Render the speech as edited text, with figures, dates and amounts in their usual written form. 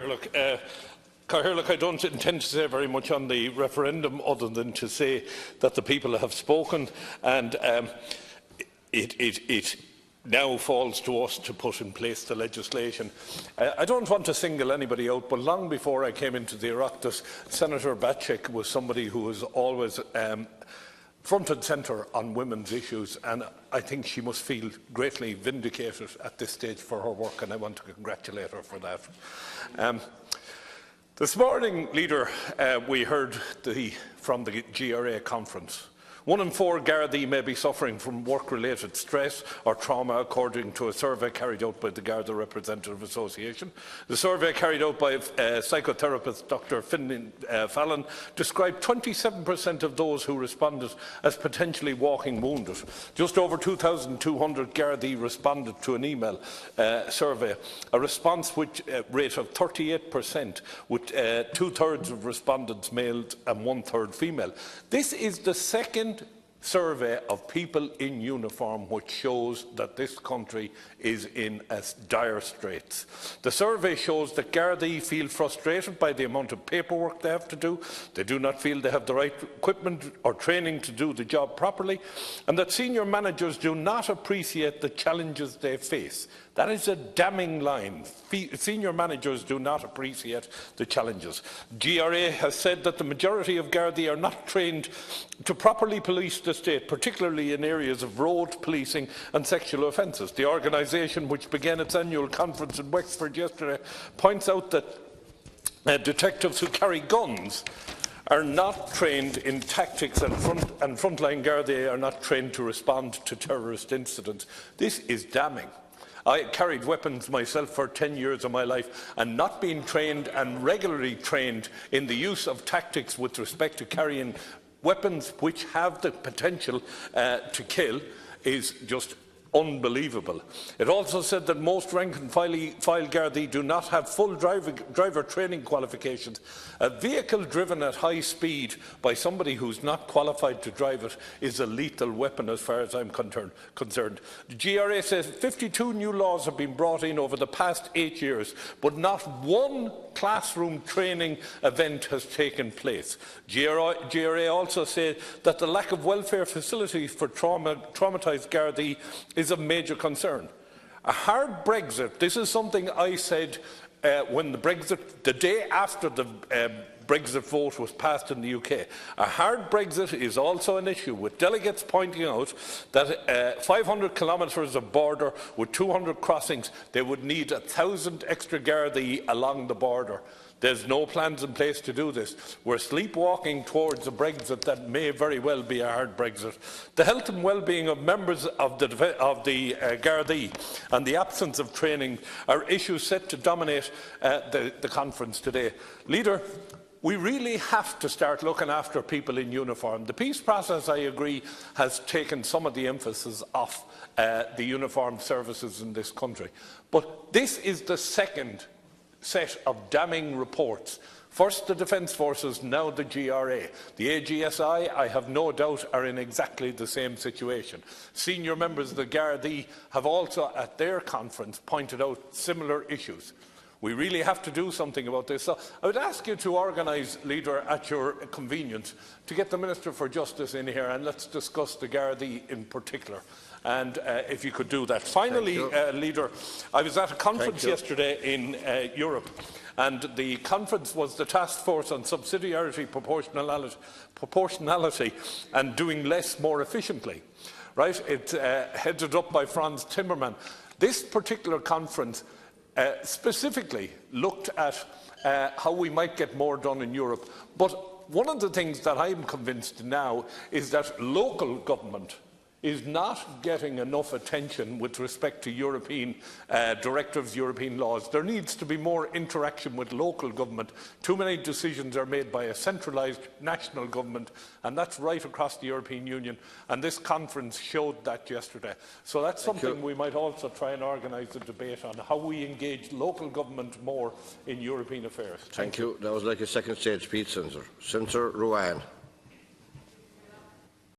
Look, I don't intend to say very much on the referendum other than to say that the people have spoken, and it now falls to us to put in place the legislation. I don't want to single anybody out, but long before I came into the Oireachtas, Senator Batchek was somebody who was always front and centre on women's issues, and I think she must feel greatly vindicated at this stage for her work, and I want to congratulate her for that. This morning, Leader, we heard from the GRA conference. 1 in 4 Gardaí may be suffering from work-related stress or trauma, according to a survey carried out by the Garda Representative Association. The survey carried out by psychotherapist Dr. Fallon described 27% of those who responded as potentially walking wounded. Just over 2,200 Gardaí responded to an email survey, a response rate of 38%, with 2/3 of respondents male and 1/3 female. This is the second survey of people in uniform which shows that this country is in dire straits. The survey shows that Gardaí feel frustrated by the amount of paperwork they have to do, they do not feel they have the right equipment or training to do the job properly, and that senior managers do not appreciate the challenges they face. That is a damning line. Senior managers do not appreciate the challenges. GRA has said that the majority of Gardaí are not trained to properly police the state, particularly in areas of road policing and sexual offences. The organisation, which began its annual conference in Wexford yesterday, points out that detectives who carry guns are not trained in tactics, and frontline Gardaí are not trained to respond to terrorist incidents. This is damning. I carried weapons myself for 10 years of my life, and not being trained and regularly trained in the use of tactics with respect to carrying weapons which have the potential to kill is just unbelievable. It also said that most rank-and-file Gardaí do not have full driver training qualifications. A vehicle driven at high speed by somebody who's not qualified to drive it is a lethal weapon as far as I'm concerned. The GRA says 52 new laws have been brought in over the past 8 years, but not one classroom training event has taken place. GRA also said that the lack of welfare facilities for traumatised Gardaí is a major concern. A hard Brexit, this is something I said when the day after the Brexit vote was passed in the UK. A hard Brexit is also an issue, with delegates pointing out that 500 kilometres of border with 200 crossings, they would need 1,000 extra Gardaí along the border. There's no plans in place to do this. We're sleepwalking towards a Brexit that may very well be a hard Brexit. The health and well-being of members of the Gardaí and the absence of training are issues set to dominate the conference today. Leader, we really have to start looking after people in uniform. The peace process, I agree, has taken some of the emphasis off the uniformed services in this country. But this is the second set of damning reports. First the Defence Forces, now the GRA. The AGSI, I have no doubt, are in exactly the same situation. Senior members of the Gardaí have also, at their conference, pointed out similar issues. We really have to do something about this. So I would ask you to organise, Leader, at your convenience, to get the Minister for Justice in here, and let's discuss the Gardaí in particular. And if you could do that. Finally, Leader, I was at a conference yesterday in Europe, and the conference was the Task Force on Subsidiarity, Proportionality and Doing Less More Efficiently. Right? It's headed up by Franz Timmermann. This particular conference specifically looked at how we might get more done in Europe. But one of the things that I'm convinced now is that local government is not getting enough attention with respect to European directives, European laws. There needs to be more interaction with local government. Too many decisions are made by a centralised national government, and that's right across the European Union, and this conference showed that yesterday. So that's something we might also try and organise a debate on, how we engage local government more in European affairs. Thank you. That was like a second stage speech, Senator. Senator Ruane.